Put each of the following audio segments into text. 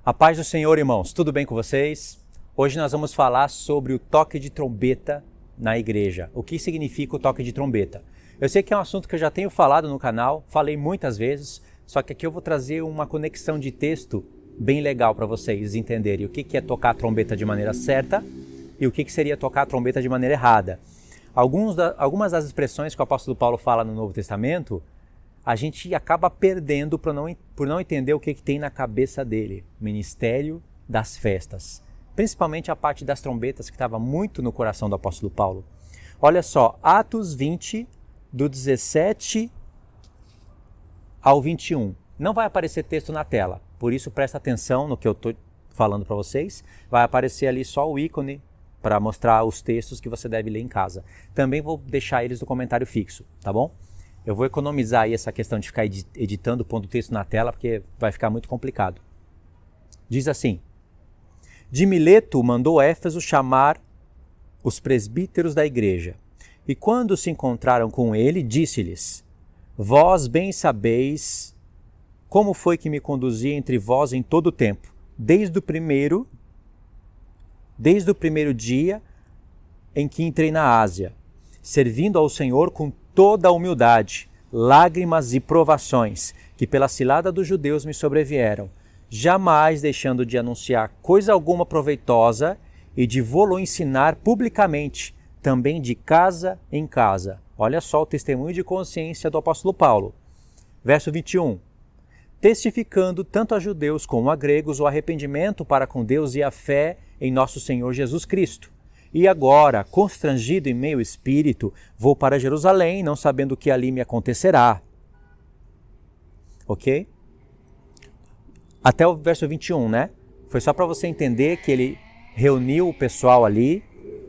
A paz do Senhor, irmãos, tudo bem com vocês? Hoje nós vamos falar sobre o toque de trombeta na igreja. O que significa o toque de trombeta? Eu sei que é um assunto que eu já tenho falado no canal, falei muitas vezes, só que aqui eu vou trazer uma conexão de texto bem legal para vocês entenderem o que é tocar a trombeta de maneira certa e o que seria tocar a trombeta de maneira errada. Algumas das expressões que o apóstolo Paulo fala no Novo Testamento, a gente acaba perdendo por não entender o que tem na cabeça dele, o ministério das festas. Principalmente a parte das trombetas que estava muito no coração do apóstolo Paulo. Olha só, Atos 20, do 17 ao 21. Não vai aparecer texto na tela, por isso presta atenção no que eu estou falando para vocês. Vai aparecer ali só o ícone para mostrar os textos que você deve ler em casa. Também vou deixar eles no comentário fixo, tá bom? Eu vou economizar aí essa questão de ficar editando, pondo texto na tela, porque vai ficar muito complicado. Diz assim: de Mileto mandou Éfeso chamar os presbíteros da igreja. E quando se encontraram com ele, disse-lhes: vós bem sabeis como foi que me conduzi entre vós em todo o tempo, desde o primeiro dia em que entrei na Ásia, servindo ao Senhor com toda a humildade, lágrimas e provações, que pela cilada dos judeus me sobrevieram, jamais deixando de anunciar coisa alguma proveitosa e de vô-lo ensinar publicamente, também de casa em casa. Olha só o testemunho de consciência do apóstolo Paulo. Verso 21. Testificando tanto a judeus como a gregos o arrependimento para com Deus e a fé em nosso Senhor Jesus Cristo. E agora, constrangido em meu espírito, vou para Jerusalém, não sabendo o que ali me acontecerá. Ok? Até o verso 21, né? Foi só para você entender que ele reuniu o pessoal ali,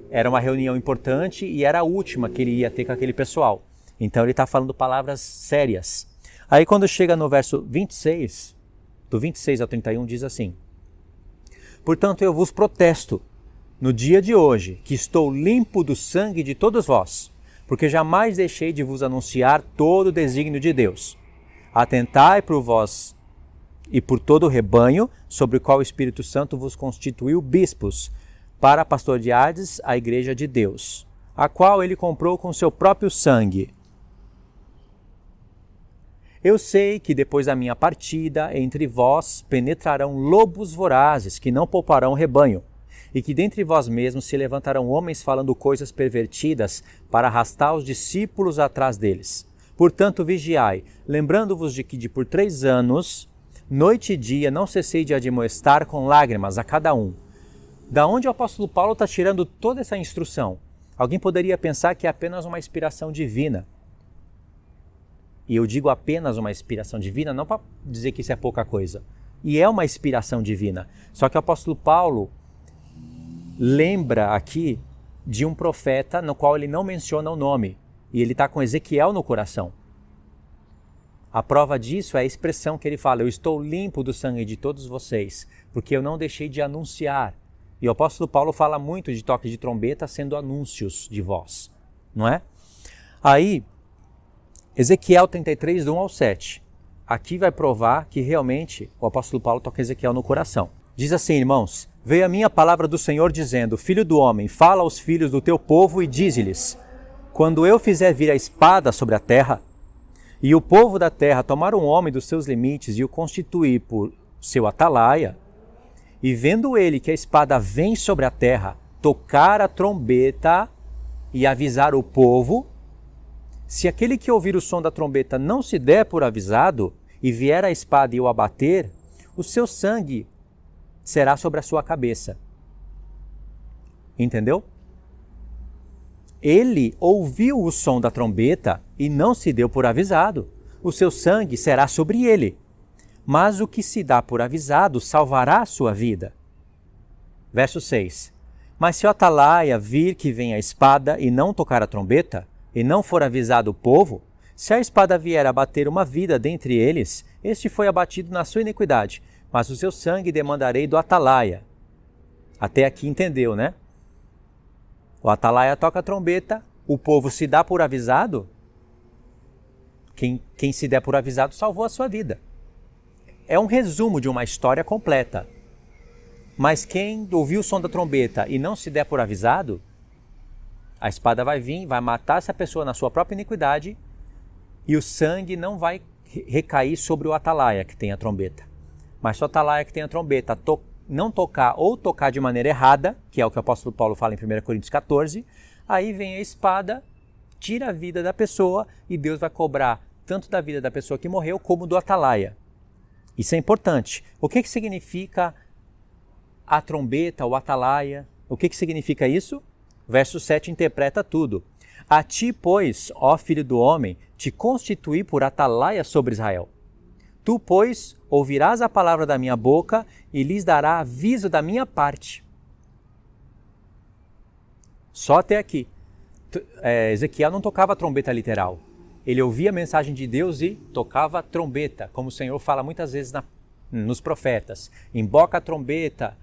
era uma reunião importante e era a última que ele ia ter com aquele pessoal. Então ele está falando palavras sérias. Aí quando chega no verso 26, do 26 ao 31, diz assim: portanto eu vos protesto, no dia de hoje, que estou limpo do sangue de todos vós, porque jamais deixei de vos anunciar todo o desígnio de Deus. Atentai por vós e por todo o rebanho, sobre o qual o Espírito Santo vos constituiu bispos, para pastoreardes a igreja de Deus, a qual ele comprou com seu próprio sangue. Eu sei que depois da minha partida, entre vós penetrarão lobos vorazes, que não pouparão o rebanho, e que dentre vós mesmos se levantarão homens falando coisas pervertidas para arrastar os discípulos atrás deles. Portanto, vigiai, lembrando-vos de que por 3 anos, noite e dia, não cessei de admoestar com lágrimas a cada um. Da onde o apóstolo Paulo está tirando toda essa instrução? Alguém poderia pensar que é apenas uma inspiração divina. E eu digo apenas uma inspiração divina, não para dizer que isso é pouca coisa. E é uma inspiração divina. Só que o apóstolo Paulo lembra aqui de um profeta no qual ele não menciona o nome. E ele está com Ezequiel no coração. A prova disso é a expressão que ele fala: eu estou limpo do sangue de todos vocês, porque eu não deixei de anunciar. E o apóstolo Paulo fala muito de toque de trombeta sendo anúncios de voz, não é? Aí, Ezequiel 33, do 1 ao 7. Aqui vai provar que realmente o apóstolo Paulo toca Ezequiel no coração. Diz assim, irmãos: veio a minha palavra do Senhor dizendo: filho do homem, fala aos filhos do teu povo e dize-lhes: quando eu fizer vir a espada sobre a terra, e o povo da terra tomar um homem dos seus limites e o constituir por seu atalaia, e vendo ele que a espada vem sobre a terra, tocar a trombeta e avisar o povo, se aquele que ouvir o som da trombeta não se der por avisado, e vier a espada e o abater, o seu sangue será sobre a sua cabeça. Entendeu? Ele ouviu o som da trombeta e não se deu por avisado. O seu sangue será sobre ele. Mas o que se dá por avisado salvará a sua vida. Verso 6. Mas se o atalaia vir que vem a espada e não tocar a trombeta, e não for avisado o povo, se a espada vier a bater uma vida dentre eles, este foi abatido na sua iniquidade, mas o seu sangue demandarei do atalaia. Até aqui entendeu, né? O atalaia toca a trombeta, o povo se dá por avisado, quem se der por avisado salvou a sua vida. É um resumo de uma história completa. Mas quem ouvir o som da trombeta e não se der por avisado, a espada vai vir, vai matar essa pessoa na sua própria iniquidade e o sangue não vai recair sobre o atalaia que tem a trombeta. Mas se o atalaia que tem a trombeta não tocar ou tocar de maneira errada, que é o que o apóstolo Paulo fala em 1 Coríntios 14, aí vem a espada, tira a vida da pessoa e Deus vai cobrar tanto da vida da pessoa que morreu como do atalaia. Isso é importante. O que significa a trombeta, o atalaia? O que significa isso? Verso 7 interpreta tudo. A ti, pois, ó filho do homem, te constituí por atalaia sobre Israel. Tu, pois, ouvirás a palavra da minha boca e lhes dará aviso da minha parte. Só até aqui. Ezequiel não tocava trombeta literal. Ele ouvia a mensagem de Deus e tocava trombeta, como o Senhor fala muitas vezes nos profetas. Emboca a trombeta,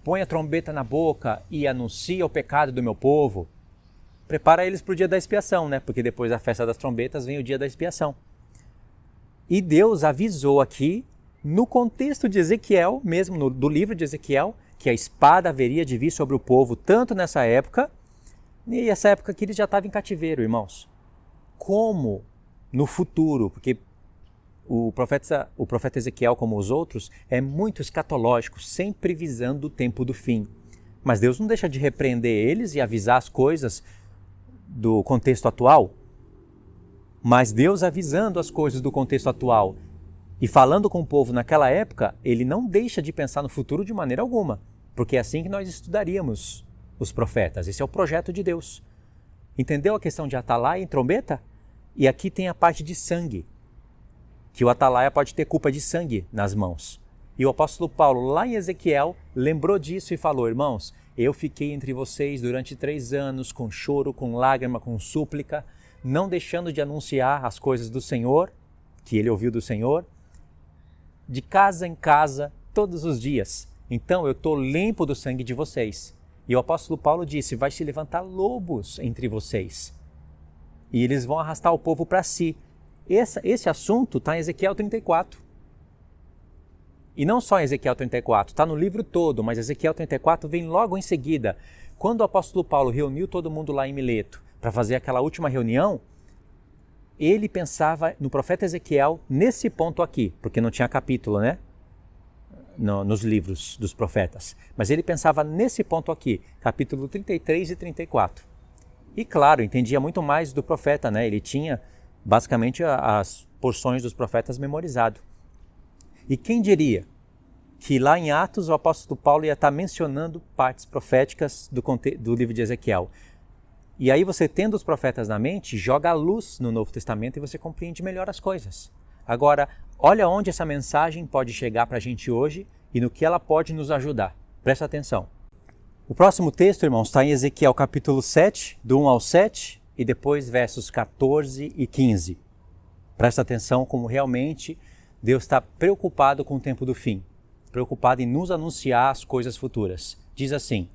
põe a trombeta na boca e anuncia o pecado do meu povo. Prepara eles para o dia da expiação, né? Porque depois da festa das trombetas vem o dia da expiação. E Deus avisou aqui, no contexto de Ezequiel, mesmo do livro de Ezequiel, que a espada haveria de vir sobre o povo, tanto nessa época, e essa época que eles já estavam em cativeiro, irmãos. Como no futuro, porque o profeta Ezequiel, como os outros, é muito escatológico, sempre visando o tempo do fim. Mas Deus não deixa de repreender eles e avisar as coisas do contexto atual. Mas Deus avisando as coisas do contexto atual e falando com o povo naquela época, ele não deixa de pensar no futuro de maneira alguma, porque é assim que nós estudaríamos os profetas. Esse é o projeto de Deus. Entendeu a questão de atalaia e trombeta? E aqui tem a parte de sangue, que o atalaia pode ter culpa de sangue nas mãos. E o apóstolo Paulo, lá em Ezequiel, lembrou disso e falou: irmãos, eu fiquei entre vocês durante 3 anos com choro, com lágrima, com súplica, não deixando de anunciar as coisas do Senhor, que ele ouviu do Senhor, de casa em casa, todos os dias. Então eu estou limpo do sangue de vocês. E o apóstolo Paulo disse: vai se levantar lobos entre vocês. E eles vão arrastar o povo para si. Esse assunto está em Ezequiel 34. E não só em Ezequiel 34, está no livro todo, mas Ezequiel 34 vem logo em seguida. Quando o apóstolo Paulo reuniu todo mundo lá em Mileto para fazer aquela última reunião, ele pensava no profeta Ezequiel nesse ponto aqui, porque não tinha capítulo, né? Nos livros dos profetas. Mas ele pensava nesse ponto aqui, capítulo 33 e 34. E claro, entendia muito mais do profeta, né? Ele tinha basicamente as porções dos profetas memorizado. E quem diria que lá em Atos o apóstolo Paulo ia estar mencionando partes proféticas do livro de Ezequiel. E aí você, tendo os profetas na mente, joga a luz no Novo Testamento e você compreende melhor as coisas. Agora, olha onde essa mensagem pode chegar para a gente hoje e no que ela pode nos ajudar. Presta atenção. O próximo texto, irmãos, está em Ezequiel capítulo 7, do 1 ao 7, e depois versos 14 e 15. Presta atenção como realmente Deus está preocupado com o tempo do fim, preocupado em nos anunciar as coisas futuras. Diz assim: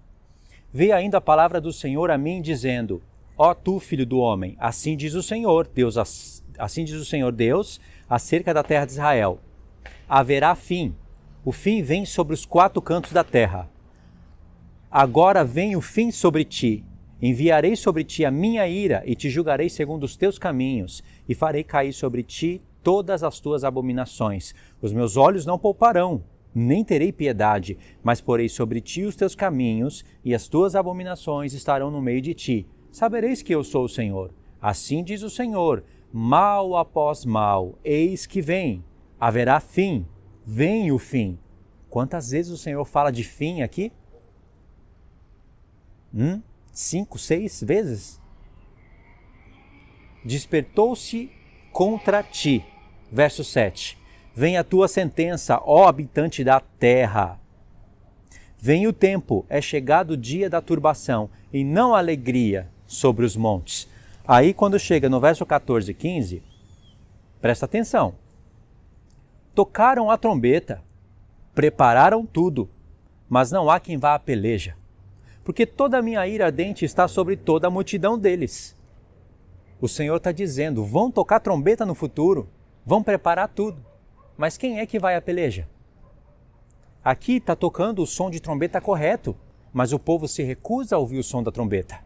veio ainda a palavra do Senhor a mim, dizendo: ó tu, filho do homem, assim diz o Senhor Deus, assim diz o Senhor Deus, acerca da terra de Israel: haverá fim, o fim vem sobre os 4 cantos da terra. Agora vem o fim sobre ti, enviarei sobre ti a minha ira e te julgarei segundo os teus caminhos e farei cair sobre ti todas as tuas abominações. Os meus olhos não pouparão, nem terei piedade, mas porei sobre ti os teus caminhos e as tuas abominações estarão no meio de ti. Sabereis que eu sou o Senhor. Assim diz o Senhor: mal após mal, eis que vem. Haverá fim, vem o fim. Quantas vezes o Senhor fala de fim aqui? 5, 6 vezes? Despertou-se contra ti. Verso 7. Vem a tua sentença, ó habitante da terra. Vem o tempo, é chegado o dia da turbação, e não a alegria sobre os montes. Aí quando chega no verso 14 e 15, presta atenção. Tocaram a trombeta, prepararam tudo, mas não há quem vá à peleja, porque toda a minha ira ardente está sobre toda a multidão deles. O Senhor está dizendo: vão tocar trombeta no futuro, vão preparar tudo, mas quem é que vai à peleja? Aqui está tocando o som de trombeta correto, mas o povo se recusa a ouvir o som da trombeta.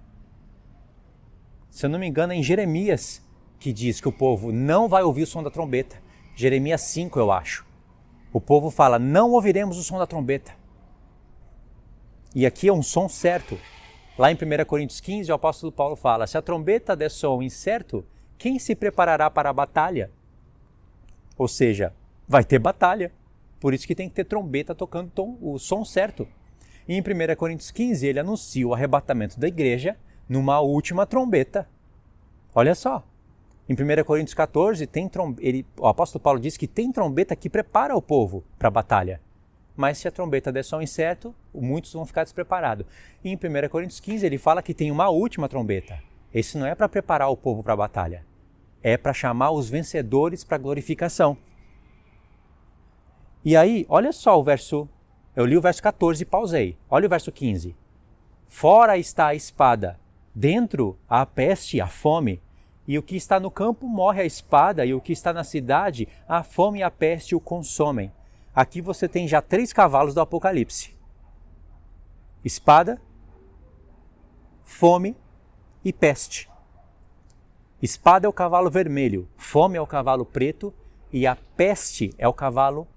Se eu não me engano, é em Jeremias que diz que o povo não vai ouvir o som da trombeta. Jeremias 5, eu acho. O povo fala, não ouviremos o som da trombeta. E aqui é um som certo. Lá em 1 Coríntios 15, o apóstolo Paulo fala, se a trombeta der som incerto, quem se preparará para a batalha? Ou seja, vai ter batalha. Por isso que tem que ter trombeta tocando o som certo. E em 1 Coríntios 15, ele anuncia o arrebatamento da igreja numa última trombeta. Olha só. Em 1 Coríntios 14, o apóstolo Paulo diz que tem trombeta que prepara o povo para a batalha. Mas se a trombeta der som incerto, muitos vão ficar despreparados. E em 1 Coríntios 15, ele fala que tem uma última trombeta. Esse não é para preparar o povo para a batalha. É para chamar os vencedores para a glorificação. E aí, olha só o verso. Eu li o verso 14 e pausei. Olha o verso 15. Fora está a espada, dentro a peste, a fome. E o que está no campo morre a espada, e o que está na cidade, a fome e a peste o consomem. Aqui você tem já 3 cavalos do Apocalipse. Espada, fome e peste. Espada é o cavalo vermelho, fome é o cavalo preto e a peste é o cavalo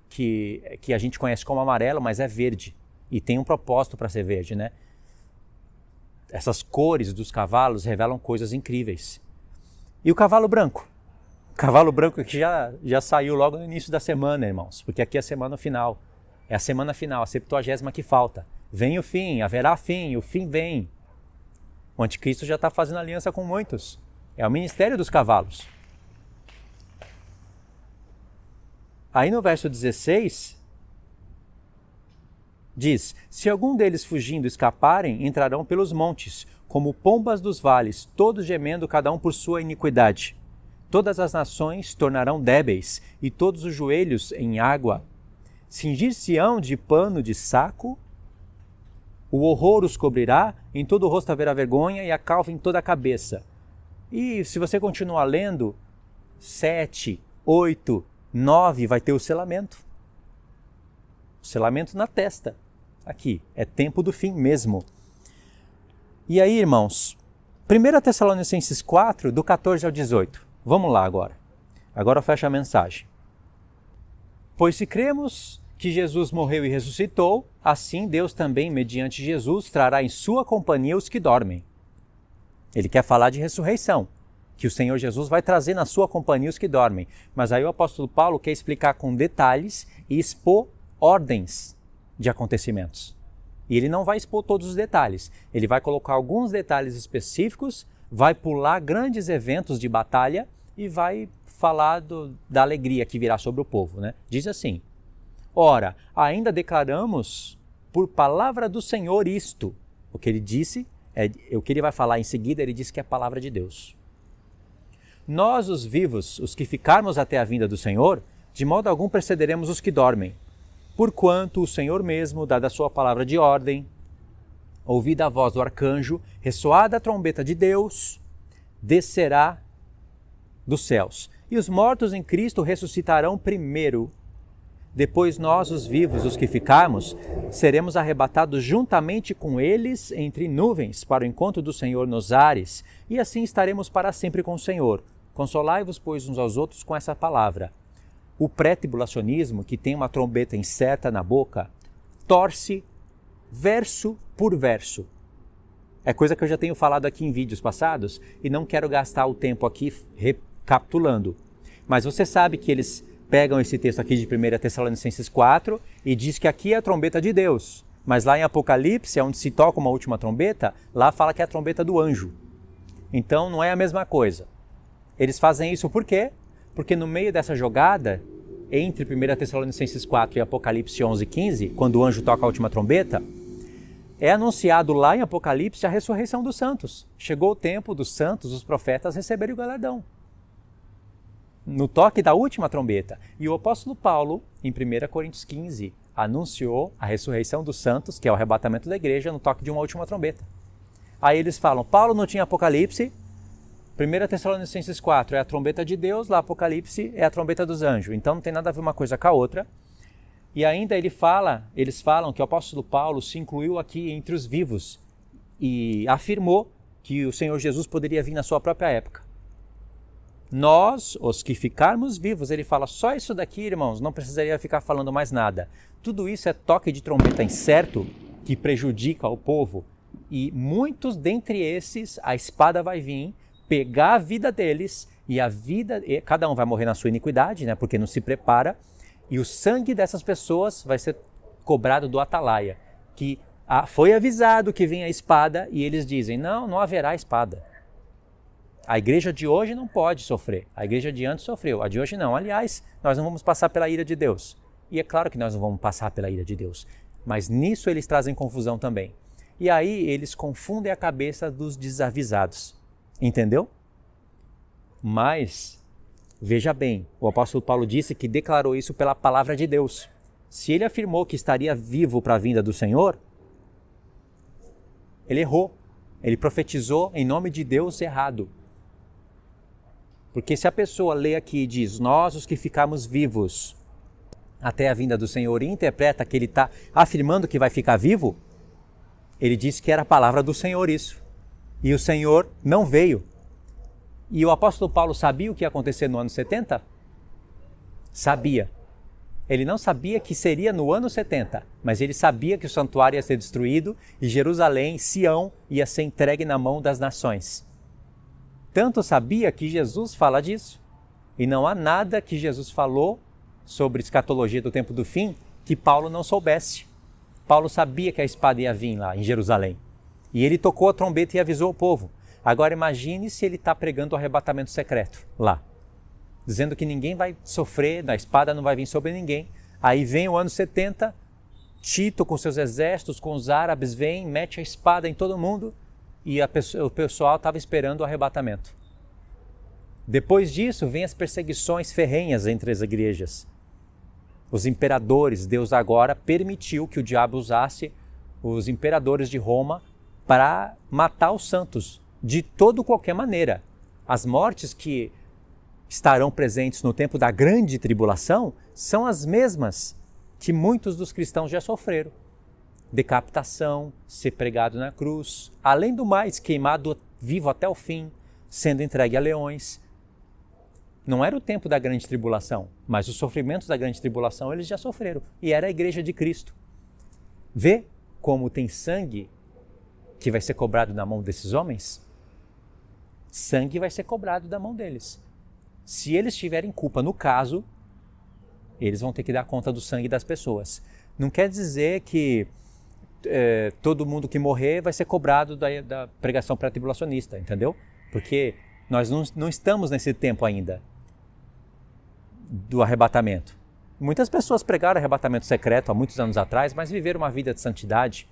que a gente conhece como amarelo, mas é verde. E tem um propósito para ser verde, né? Essas cores dos cavalos revelam coisas incríveis. E o cavalo branco? O cavalo branco que já saiu logo no início da semana, irmãos, porque aqui é a semana final. É a semana final, a 70ª que falta. Vem o fim, haverá fim, o fim vem. O anticristo já está fazendo aliança com muitos. É o ministério dos cavalos. Aí no verso 16, diz, se algum deles fugindo escaparem, entrarão pelos montes, como pombas dos vales, todos gemendo, cada um por sua iniquidade. Todas as nações tornarão débeis, e todos os joelhos em água. Cingir-se-ão de pano de saco, o horror os cobrirá, em todo o rosto haverá vergonha, e a calva em toda a cabeça. E se você continuar lendo, 7, 8, 9 vai ter o selamento. O selamento na testa. Aqui, é tempo do fim mesmo. E aí, irmãos, 1 Tessalonicenses 4, do 14 ao 18. Vamos lá agora. Agora fecha a mensagem. Pois se cremos que Jesus morreu e ressuscitou, assim Deus também, mediante Jesus, trará em sua companhia os que dormem. Ele quer falar de ressurreição, que o Senhor Jesus vai trazer na sua companhia os que dormem. Mas aí o apóstolo Paulo quer explicar com detalhes e expor ordens de acontecimentos. E ele não vai expor todos os detalhes. Ele vai colocar alguns detalhes específicos, vai pular grandes eventos de batalha e vai falar da alegria que virá sobre o povo, né? Diz assim, ora, ainda declaramos por palavra do Senhor isto. O que ele disse, o que ele vai falar em seguida, ele diz que é a palavra de Deus. Nós, os vivos, os que ficarmos até a vinda do Senhor, de modo algum precederemos os que dormem. Porquanto o Senhor mesmo, dada a sua palavra de ordem, ouvida a voz do arcanjo, ressoada a trombeta de Deus, descerá dos céus. E os mortos em Cristo ressuscitarão primeiro. Depois nós, os vivos, os que ficarmos, seremos arrebatados juntamente com eles entre nuvens para o encontro do Senhor nos ares, e assim estaremos para sempre com o Senhor. Consolai-vos, pois, uns aos outros com essa palavra. O pré-tribulacionismo, que tem uma trombeta incerta na boca, torce verso por verso. É coisa que eu já tenho falado aqui em vídeos passados e não quero gastar o tempo aqui recapitulando. Mas você sabe que eles pegam esse texto aqui de 1 Tessalonicenses 4 e diz que aqui é a trombeta de Deus. Mas lá em Apocalipse, onde se toca uma última trombeta, lá fala que é a trombeta do anjo. Então não é a mesma coisa. Eles fazem isso por quê? Porque no meio dessa jogada, entre 1 Tessalonicenses 4 e Apocalipse 11, 15, quando o anjo toca a última trombeta, é anunciado lá em Apocalipse a ressurreição dos santos. Chegou o tempo dos santos, os profetas, receberem o galardão. No toque da última trombeta. E o apóstolo Paulo, em 1 Coríntios 15, anunciou a ressurreição dos santos, que é o arrebatamento da igreja, no toque de uma última trombeta. Aí eles falam, Paulo não tinha Apocalipse, 1 Tessalonicenses 4 é a trombeta de Deus, lá Apocalipse é a trombeta dos anjos. Então não tem nada a ver uma coisa com a outra. E ainda eles falam que o apóstolo Paulo se incluiu aqui entre os vivos e afirmou que o Senhor Jesus poderia vir na sua própria época. Nós, os que ficarmos vivos, ele fala, só isso daqui, irmãos, não precisaria ficar falando mais nada. Tudo isso é toque de trombeta incerto que prejudica o povo. E muitos dentre esses, a espada vai vir, pegar a vida deles, e a vida, cada um vai morrer na sua iniquidade, né, porque não se prepara, e o sangue dessas pessoas vai ser cobrado do atalaia, que foi avisado que vem a espada, e eles dizem, não haverá espada. A igreja de hoje não pode sofrer. A igreja de antes sofreu. A de hoje não. Aliás, nós não vamos passar pela ira de Deus. E é claro que nós não vamos passar pela ira de Deus. Mas nisso eles trazem confusão também. E aí eles confundem a cabeça dos desavisados. Entendeu? Mas, veja bem, o apóstolo Paulo disse que declarou isso pela palavra de Deus. Se ele afirmou que estaria vivo para a vinda do Senhor, ele errou. Ele profetizou em nome de Deus errado. Porque se a pessoa lê aqui e diz, nós os que ficamos vivos até a vinda do Senhor, e interpreta que ele está afirmando que vai ficar vivo, ele disse que era a palavra do Senhor isso. E o Senhor não veio. E o apóstolo Paulo sabia o que ia acontecer no ano 70? Sabia. Ele não sabia que seria no ano 70, mas ele sabia que o santuário ia ser destruído e Jerusalém, Sião, ia ser entregue na mão das nações. Tanto sabia que Jesus fala disso. E não há nada que Jesus falou sobre escatologia do tempo do fim que Paulo não soubesse. Paulo sabia que a espada ia vir lá em Jerusalém. E ele tocou a trombeta e avisou o povo. Agora imagine se ele está pregando o arrebatamento secreto lá. Dizendo que ninguém vai sofrer, a espada não vai vir sobre ninguém. Aí vem o ano 70, Tito com seus exércitos, com os árabes, vem, mete a espada em todo mundo. E o pessoal estava esperando o arrebatamento. Depois disso, vem as perseguições ferrenhas entre as igrejas. Os imperadores, Deus agora permitiu que o diabo usasse os imperadores de Roma para matar os santos, de qualquer maneira. As mortes que estarão presentes no tempo da grande tribulação são as mesmas que muitos dos cristãos já sofreram. Decapitação, ser pregado na cruz, além do mais, queimado vivo até o fim, sendo entregue a leões. Não era o tempo da grande tribulação, mas os sofrimentos da grande tribulação eles já sofreram, e era a igreja de Cristo. Vê como tem sangue que vai ser cobrado na mão desses homens? Sangue vai ser cobrado da mão deles. Se eles tiverem culpa no caso, eles vão ter que dar conta do sangue das pessoas. Não quer dizer que todo mundo que morrer vai ser cobrado da pregação pré-tribulacionista, entendeu? Porque nós não estamos nesse tempo ainda do arrebatamento. Muitas pessoas pregaram arrebatamento secreto há muitos anos atrás, mas viveram uma vida de santidade.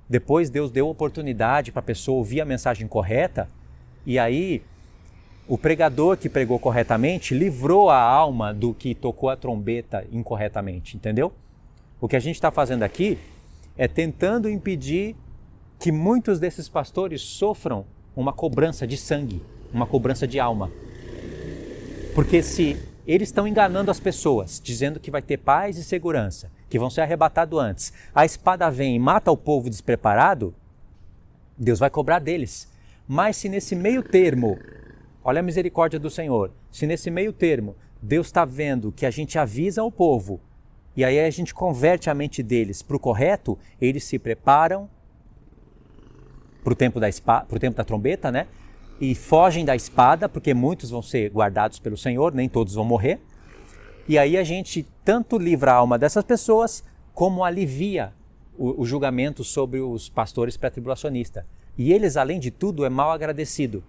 Depois Deus deu oportunidade para a pessoa ouvir a mensagem correta, e aí o pregador que pregou corretamente livrou a alma do que tocou a trombeta incorretamente, entendeu? O que a gente está fazendo aqui é tentando impedir que muitos desses pastores sofram uma cobrança de sangue, uma cobrança de alma. Porque se eles estão enganando as pessoas, dizendo que vai ter paz e segurança, que vão ser arrebatados antes, a espada vem e mata o povo despreparado, Deus vai cobrar deles. Mas se nesse meio termo, olha a misericórdia do Senhor, se nesse meio termo Deus está vendo que a gente avisa o povo, e aí a gente converte a mente deles para o correto, eles se preparam para o tempo da trombeta, né? E fogem da espada, porque muitos vão ser guardados pelo Senhor, nem todos vão morrer. E aí a gente tanto livra a alma dessas pessoas, como alivia o julgamento sobre os pastores pré-tribulacionistas. E eles, além de tudo, é mal agradecido,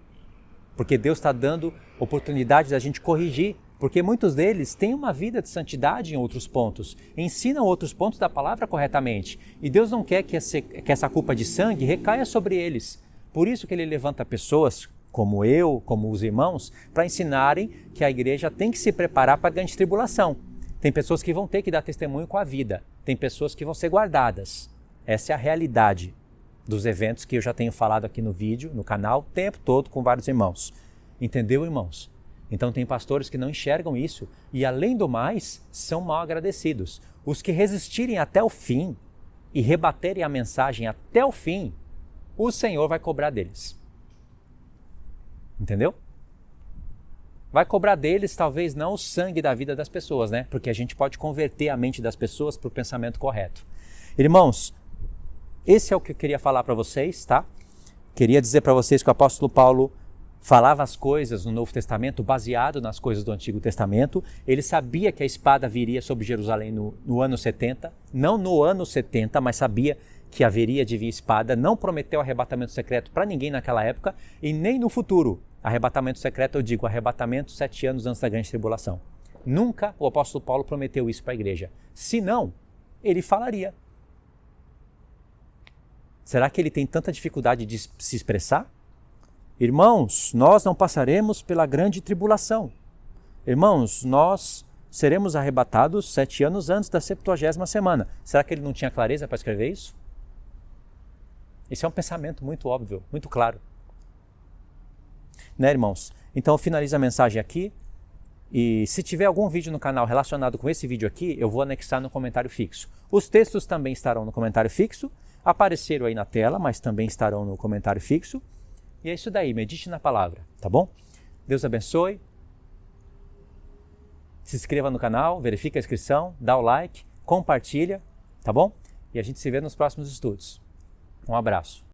porque Deus está dando oportunidade da gente corrigir, porque muitos deles têm uma vida de santidade em outros pontos, ensinam outros pontos da palavra corretamente, e Deus não quer que essa culpa de sangue recaia sobre eles. Por isso que Ele levanta pessoas como eu, como os irmãos, para ensinarem que a igreja tem que se preparar para a grande tribulação. Tem pessoas que vão ter que dar testemunho com a vida, tem pessoas que vão ser guardadas. Essa é a realidade dos eventos que eu já tenho falado aqui no vídeo, no canal, o tempo todo com vários irmãos. Entendeu, irmãos? Então tem pastores que não enxergam isso e, além do mais, são mal agradecidos. Os que resistirem até o fim e rebaterem a mensagem até o fim, o Senhor vai cobrar deles. Entendeu? Vai cobrar deles, talvez não o sangue da vida das pessoas, né? Porque a gente pode converter a mente das pessoas para o pensamento correto. Irmãos, esse é o que eu queria falar para vocês, tá? Queria dizer para vocês que o apóstolo Paulo falava as coisas no Novo Testamento baseado nas coisas do Antigo Testamento. Ele sabia que a espada viria sobre Jerusalém no ano 70, não no ano 70, mas sabia que haveria de vir espada, não prometeu arrebatamento secreto para ninguém naquela época e nem no futuro. Arrebatamento secreto, eu digo, arrebatamento 7 anos antes da grande tribulação. Nunca o apóstolo Paulo prometeu isso para a igreja. Se não, ele falaria. Será que ele tem tanta dificuldade de se expressar? Irmãos, nós não passaremos pela grande tribulação. Irmãos, nós seremos arrebatados 7 anos antes da 70ª semana. Será que ele não tinha clareza para escrever isso? Esse é um pensamento muito óbvio, muito claro. Né, irmãos? Então eu finalizo a mensagem aqui. E se tiver algum vídeo no canal relacionado com esse vídeo aqui, eu vou anexar no comentário fixo. Os textos também estarão no comentário fixo. Apareceram aí na tela, mas também estarão no comentário fixo. E é isso daí, medite na palavra, tá bom? Deus abençoe. Se inscreva no canal, verifique a inscrição, dá o like, compartilha, tá bom? E a gente se vê nos próximos estudos. Um abraço.